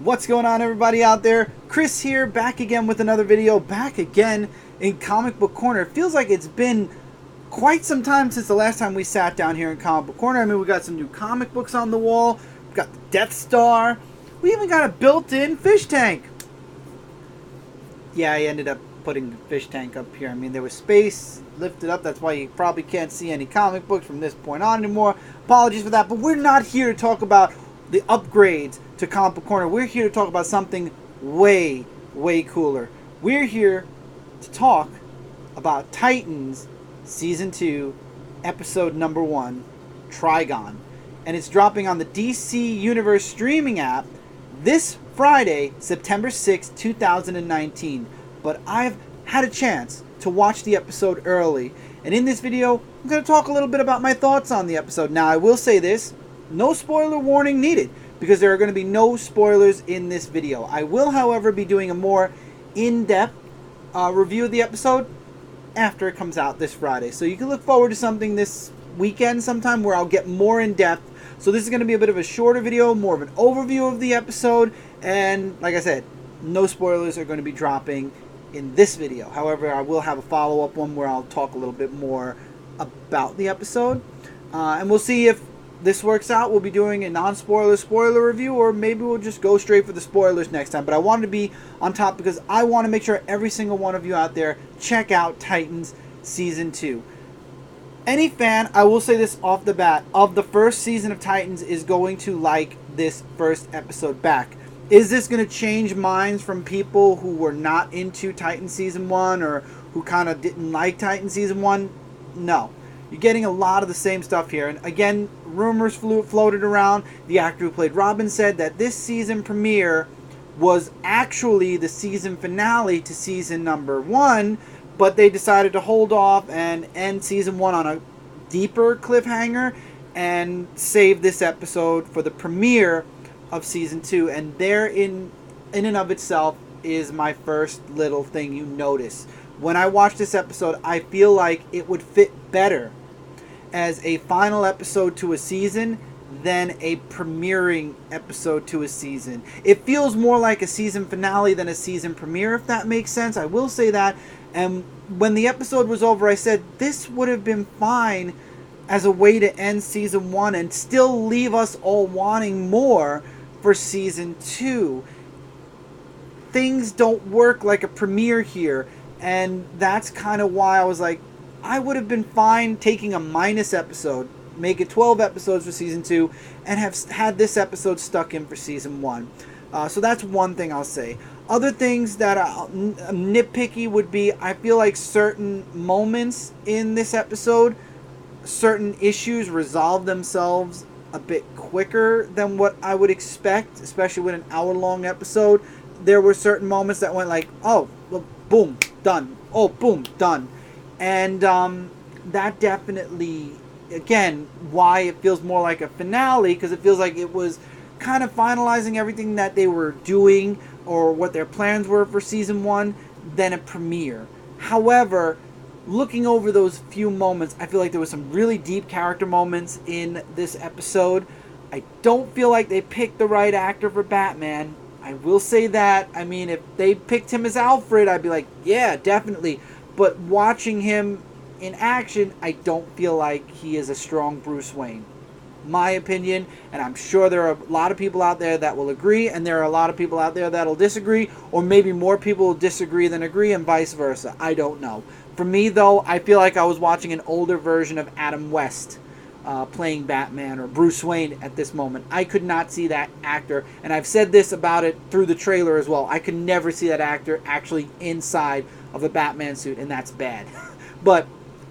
What's going on, everybody out there? Chris here, back again with another video, back again in Comic Book Corner. It feels like it's been quite some time since the last time we sat down here in Comic Book Corner. I mean, we got some new comic books on the wall, we got the Death Star, we even got a built-in fish tank. Yeah, I ended up putting the fish tank up here. I mean, there was space lifted up, that's why you probably can't see any comic books from this point on anymore. Apologies for that, but we're not here to talk about the upgrades to Comic Book Corner. We're here to talk about something way, way cooler. We're here to talk about Titans Season 2, Episode number 1, Trigon. And it's dropping on the DC Universe streaming app this Friday, September 6, 2019. But I've had a chance to watch the episode early. And in this video, I'm going to talk a little bit about my thoughts on the episode. Now, I will say this. No spoiler warning needed, because there are going to be no spoilers in this video. I will, however, be doing a more in-depth review of the episode after it comes out this Friday. So you can look forward to something this weekend sometime where I'll get more in-depth. So this is going to be a bit of a shorter video, more of an overview of the episode. And like I said, no spoilers are going to be dropping in this video. However, I will have a follow-up one where I'll talk a little bit more about the episode. And we'll see if this works out. We'll be doing a non-spoiler spoiler review, or maybe we'll just go straight for the spoilers next time. But I wanted to be on top because I want to make sure every single one of you out there check out Titans Season 2. Any fan, I will say this off the bat, of the first season of Titans is going to like this first episode back. Is this going to change minds from people who were not into Titans Season 1 or who kind of didn't like Titans Season 1? No. You're getting a lot of the same stuff here. And again, rumors floated around. The actor who played Robin said that this season premiere was actually the season finale to season number 1, but they decided to hold off and end season 1 on a deeper cliffhanger and save this episode for the premiere of season 2. And there in and of itself is my first little thing you notice. When I watch this episode, I feel like it would fit better as a final episode to a season than a premiering episode to a season. It feels more like a season finale than a season premiere, if that makes sense. I will say that. And when the episode was over, I said this would have been fine as a way to end season 1 and still leave us all wanting more for season 2. Things don't work like a premiere here, and that's kind of why I was like, I would have been fine taking a minus episode, make it 12 episodes for season 2, and have had this episode stuck in for season 1. So that's one thing I'll say. Other things that I'm nitpicky would be, I feel like certain moments in this episode, certain issues resolve themselves a bit quicker than what I would expect, especially with an hour-long episode. There were certain moments that went like, oh, well, boom, done. Oh, boom, done. And that definitely, again, why it feels more like a finale, because it feels like it was kind of finalizing everything that they were doing or what their plans were for season 1 than a premiere. However, looking over those few moments, I feel like there was some really deep character moments in this episode. I don't feel like they picked the right actor for Batman. I will say that. I mean, if they picked him as Alfred, I'd be like, yeah, definitely. But watching him in action, I don't feel like he is a strong Bruce Wayne. My opinion, and I'm sure there are a lot of people out there that will agree, and there are a lot of people out there that will disagree, or maybe more people will disagree than agree, and vice versa. I don't know. For me, though, I feel like I was watching an older version of Adam West playing Batman or Bruce Wayne at this moment. I could not see that actor, and I've said this about it through the trailer as well. I could never see that actor actually inside of a Batman suit, and that's bad. But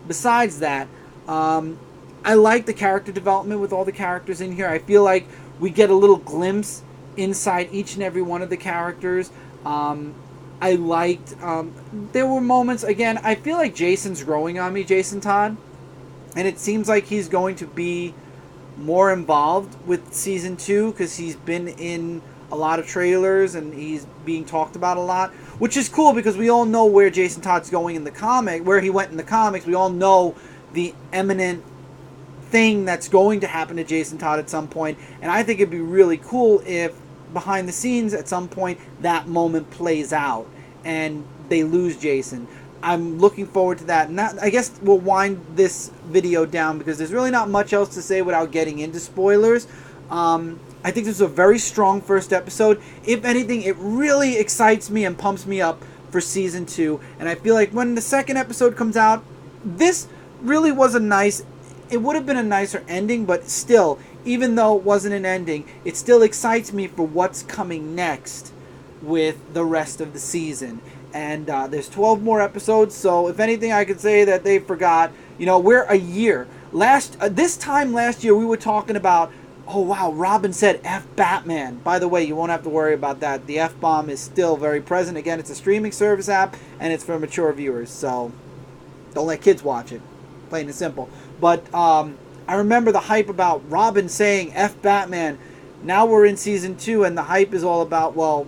besides that, I like the character development with all the characters in here. I feel like we get a little glimpse inside each and every one of the characters. I liked, there were moments, again, I feel like Jason's growing on me, Jason Todd. And it seems like he's going to be more involved with season 2 because he's been in a lot of trailers and he's being talked about a lot, which is cool because we all know where Jason Todd's going in the comic, where he went in the comics. We all know the imminent thing that's going to happen to Jason Todd at some point, and I think it'd be really cool if behind the scenes, at some point, that moment plays out and they lose Jason. I'm looking forward to that. And that, I guess we'll wind this video down because there's really not much else to say without getting into spoilers. I think this is a very strong first episode. If anything, it really excites me and pumps me up for season 2. And I feel like when the second episode comes out, this really was a nice... It would have been a nicer ending, but still, even though it wasn't an ending, it still excites me for what's coming next with the rest of the season. And there's 12 more episodes, so if anything, I could say that they forgot. You know, we're a year. This time last year, we were talking about, oh wow, Robin said F Batman. By the way, you won't have to worry about that. The F-bomb is still very present. Again, it's a streaming service app, and it's for mature viewers, so don't let kids watch it. Plain and simple. But I remember the hype about Robin saying F Batman. Now we're in season 2, and the hype is all about, well,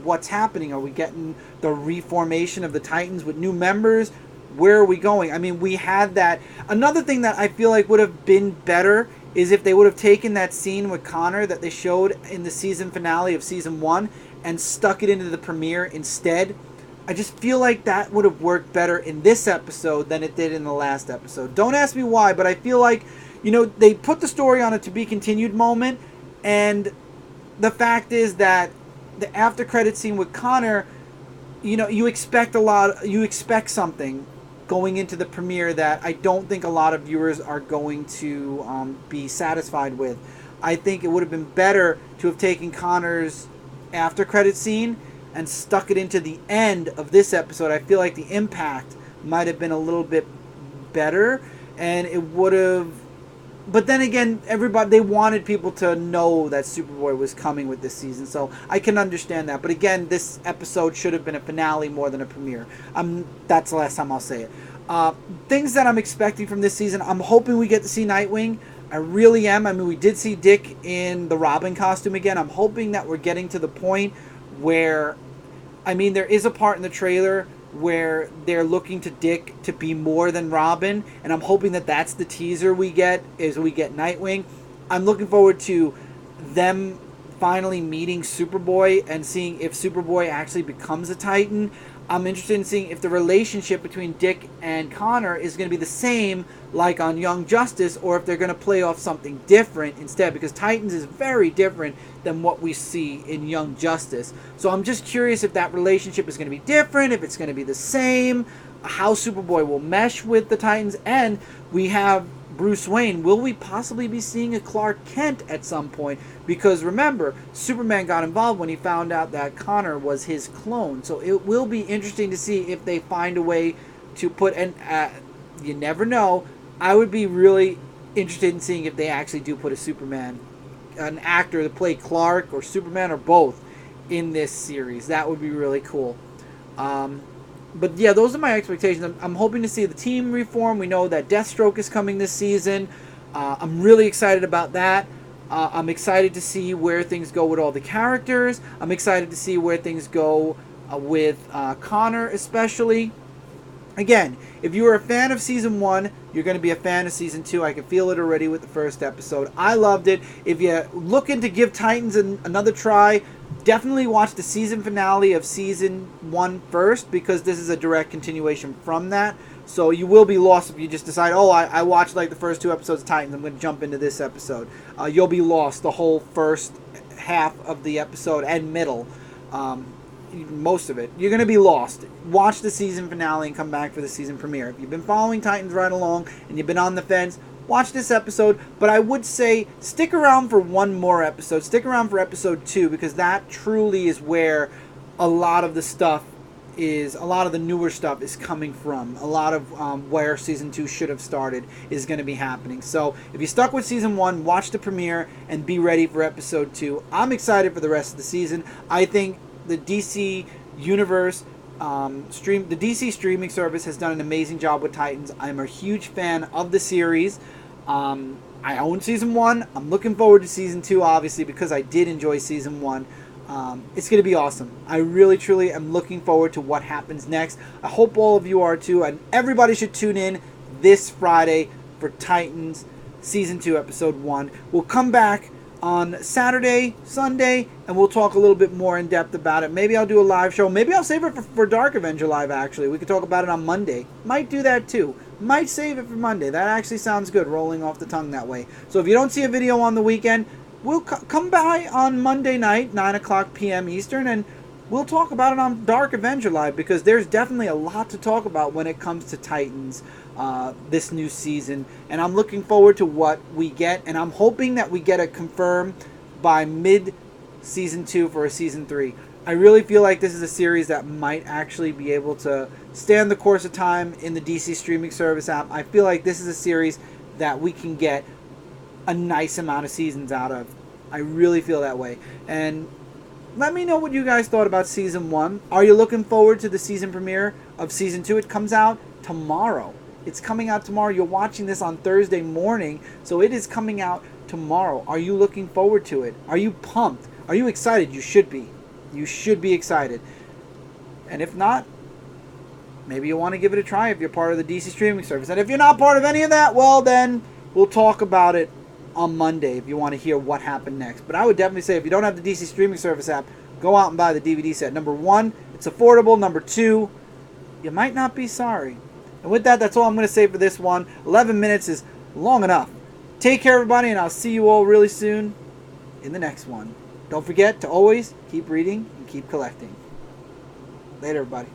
what's happening? Are we getting the reformation of the Titans with new members? Where are we going? I mean, we had that. Another thing that I feel like would have been better is if they would have taken that scene with Connor that they showed in the season finale of season 1 and stuck it into the premiere instead. I just feel like that would have worked better in this episode than it did in the last episode. Don't ask me why, but I feel like, you know, they put the story on a to be continued moment, and the fact is that the after credit scene with Connor, you know, you expect something going into the premiere that I don't think a lot of viewers are going to be satisfied with. I think it would have been better to have taken Connor's after credit scene and stuck it into the end of this episode. I feel like the impact might have been a little bit better, and it would have... But then again, they wanted people to know that Superboy was coming with this season, so I can understand that. But again, this episode should have been a finale more than a premiere. That's the last time I'll say it. Things that I'm expecting from this season, I'm hoping we get to see Nightwing. I really am. I mean, we did see Dick in the Robin costume again. I'm hoping that we're getting to the point where... I mean, there is a part in the trailer where they're looking to Dick to be more than Robin, and I'm hoping that that's the teaser we get Nightwing. I'm looking forward to them finally meeting Superboy and seeing if Superboy actually becomes a Titan. I'm interested in seeing if the relationship between Dick and Connor is going to be the same like on Young Justice, or if they're going to play off something different instead, because Titans is very different than what we see in Young Justice. So I'm just curious if that relationship is going to be different, if it's going to be the same, how Superboy will mesh with the Titans, and we have Bruce Wayne. Will we possibly be seeing a Clark Kent at some point? Because remember, Superman got involved when he found out that Connor was his clone. So it will be interesting to see if they find a way to put you never know. I would be really interested in seeing if they actually do put an actor to play Clark or Superman or both in this series. That would be really cool. But yeah, those are my expectations. I'm hoping to see the team reform. We know that Deathstroke is coming this season. I'm really excited about that. I'm excited to see where things go with all the characters. I'm excited to see where things go with Connor especially. Again, if you were a fan of Season 1, you're going to be a fan of Season 2. I can feel it already with the first episode. I loved it. If you're looking to give Titans another try, definitely watch the season finale of Season 1 first, because this is a direct continuation from that. So you will be lost if you just decide, oh, I watched like the first 2 episodes of Titans, I'm going to jump into this episode. You'll be lost the whole first half of the episode and middle. Most of it. You're going to be lost. Watch the season finale and come back for the season premiere. If you've been following Titans right along and you've been on the fence, watch this episode. But I would say stick around for one more episode. Stick around for episode 2, because that truly is where a lot of the newer stuff is coming from. A lot of where season 2 should have started is going to be happening. So if you stuck with season 1, watch the premiere and be ready for episode 2. I'm excited for the rest of the season. I think the DC Universe, the DC streaming service has done an amazing job with Titans. I'm a huge fan of the series. I own season 1. I'm looking forward to season 2, obviously, because I did enjoy season 1. It's going to be awesome. I really, truly am looking forward to what happens next. I hope all of you are too, and everybody should tune in this Friday for Titans Season 2, Episode 1. We'll come back on Saturday, Sunday, and we'll talk a little bit more in depth about it. Maybe I'll do a live show. Maybe I'll save it for Dark Avenger Live, actually. We could talk about it on Monday. Might do that too. Might save it for Monday. That actually sounds good, rolling off the tongue that way. So if you don't see a video on the weekend, we'll come by on Monday night, 9 o'clock p.m. Eastern, and we'll talk about it on Dark Avenger Live, because there's definitely a lot to talk about when it comes to Titans this new season. And I'm looking forward to what we get, and I'm hoping that we get it confirmed by mid-season 2 for a season 3. I really feel like this is a series that might actually be able to stand the course of time in the DC streaming service app. I feel like this is a series that we can get a nice amount of seasons out of. I really feel that way. And let me know what you guys thought about Season 1. Are you looking forward to the season premiere of Season 2? It comes out tomorrow. It's coming out tomorrow. You're watching this on Thursday morning, so it is coming out tomorrow. Are you looking forward to it? Are you pumped? Are you excited? You should be. You should be excited. And if not, maybe you want to give it a try if you're part of the DC streaming service. And if you're not part of any of that, well, then we'll talk about it on Monday if you want to hear what happened next. But I would definitely say, if you don't have the DC streaming service app, go out and buy the DVD set. Number 1, it's affordable. Number 2, you might not be sorry. And with that, that's all I'm going to say for this one. 11 minutes is long enough. Take care, everybody, and I'll see you all really soon in the next one. Don't forget to always keep reading and keep collecting. Later, everybody.